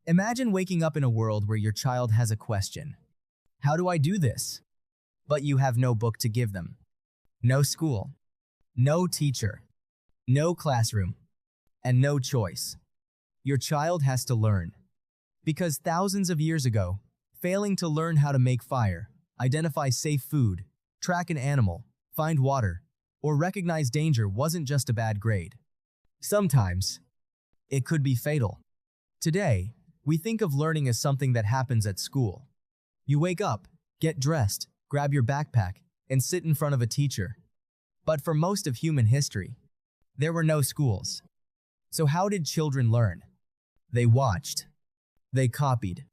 Imagine waking up in a world where your child has a question. How do I do this? But you have no book to give them. No school. No teacher. No classroom. And no choice. Your child has to learn. Because thousands of years ago, failing to learn how to make fire, identify safe food, track an animal, find water, or recognize danger wasn't just a bad grade. Sometimes, it could be fatal. Today, we think of learning as something that happens at school. You wake up, get dressed, grab your backpack, and sit in front of a teacher. But for most of human history, there were no schools. So how did children learn? They watched. They copied.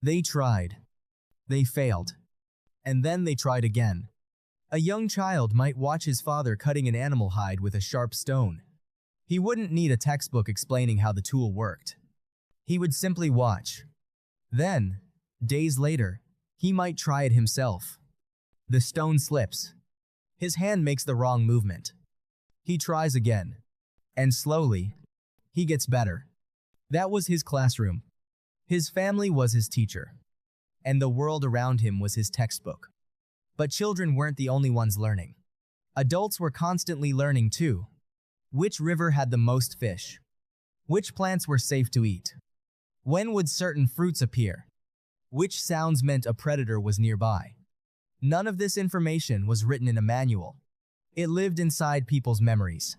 They tried. They failed. And then they tried again. A young child might watch his father cutting an animal hide with a sharp stone. He wouldn't need a textbook explaining how the tool worked. He would simply watch. Then, days later, he might try it himself. The stone slips. His hand makes the wrong movement. He tries again. And slowly, he gets better. That was his classroom. His family was his teacher. And the world around him was his textbook. But children weren't the only ones learning. Adults were constantly learning too. Which river had the most fish? Which plants were safe to eat? When would certain fruits appear? Which sounds meant a predator was nearby? None of this information was written in a manual. It lived inside people's memories.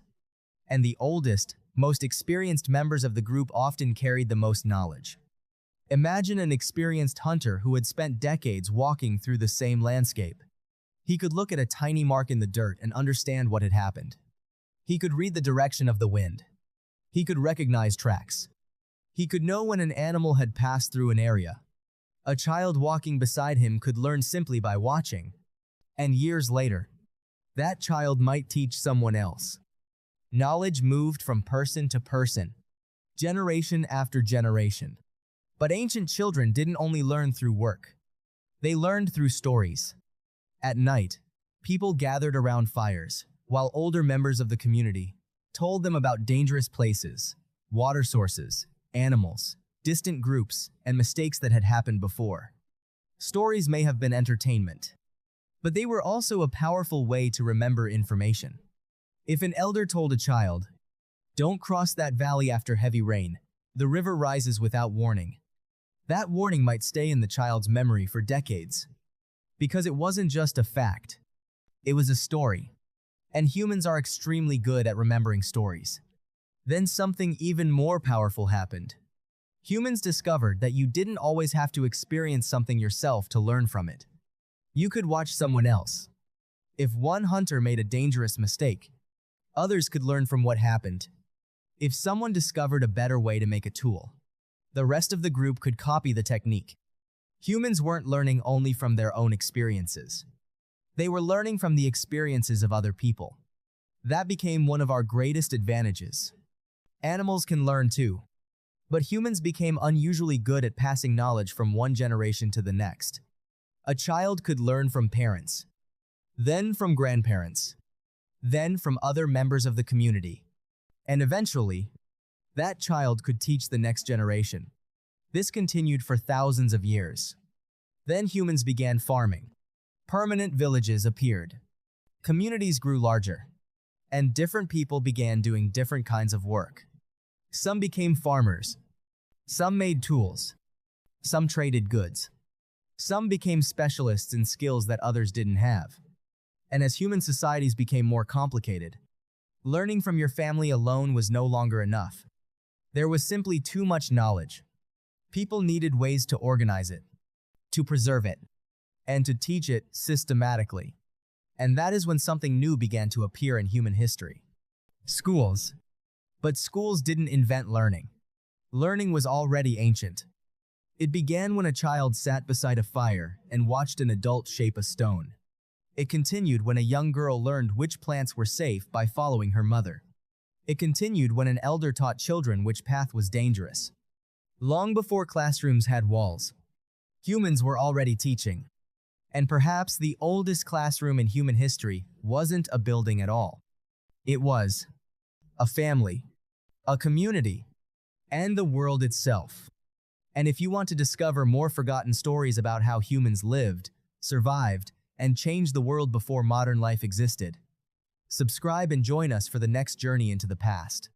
And the oldest, most experienced members of the group often carried the most knowledge. Imagine an experienced hunter who had spent decades walking through the same landscape. He could look at a tiny mark in the dirt and understand what had happened. He could read the direction of the wind. He could recognize tracks. He could know when an animal had passed through an area. A child walking beside him could learn simply by watching. And years later, that child might teach someone else. Knowledge moved from person to person, generation after generation. But ancient children didn't only learn through work. They learned through stories. At night, people gathered around fires, while older members of the community told them about dangerous places, water sources, animals, distant groups, and mistakes that had happened before. Stories may have been entertainment, but they were also a powerful way to remember information. If an elder told a child, "Don't cross that valley after heavy rain, the river rises without warning," that warning might stay in the child's memory for decades. Because it wasn't just a fact, it was a story. And humans are extremely good at remembering stories. Then something even more powerful happened. Humans discovered that you didn't always have to experience something yourself to learn from it. You could watch someone else. If one hunter made a dangerous mistake, others could learn from what happened. If someone discovered a better way to make a tool, the rest of the group could copy the technique. Humans weren't learning only from their own experiences. They were learning from the experiences of other people. That became one of our greatest advantages. Animals can learn too. But humans became unusually good at passing knowledge from one generation to the next. A child could learn from parents, then from grandparents, then from other members of the community. And eventually, that child could teach the next generation. This continued for thousands of years. Then humans began farming. Permanent villages appeared. Communities grew larger. And different people began doing different kinds of work. Some became farmers. Some made tools. Some traded goods. Some became specialists in skills that others didn't have. And as human societies became more complicated, learning from your family alone was no longer enough. There was simply too much knowledge. People needed ways to organize it, to preserve it, and to teach it systematically. And that is when something new began to appear in human history. Schools. But schools didn't invent learning. Learning was already ancient. It began when a child sat beside a fire and watched an adult shape a stone. It continued when a young girl learned which plants were safe by following her mother. It continued when an elder taught children which path was dangerous. Long before classrooms had walls, humans were already teaching. And perhaps the oldest classroom in human history wasn't a building at all. It was a family, a community, and the world itself. And if you want to discover more forgotten stories about how humans lived, survived, and changed the world before modern life existed, subscribe and join us for the next journey into the past.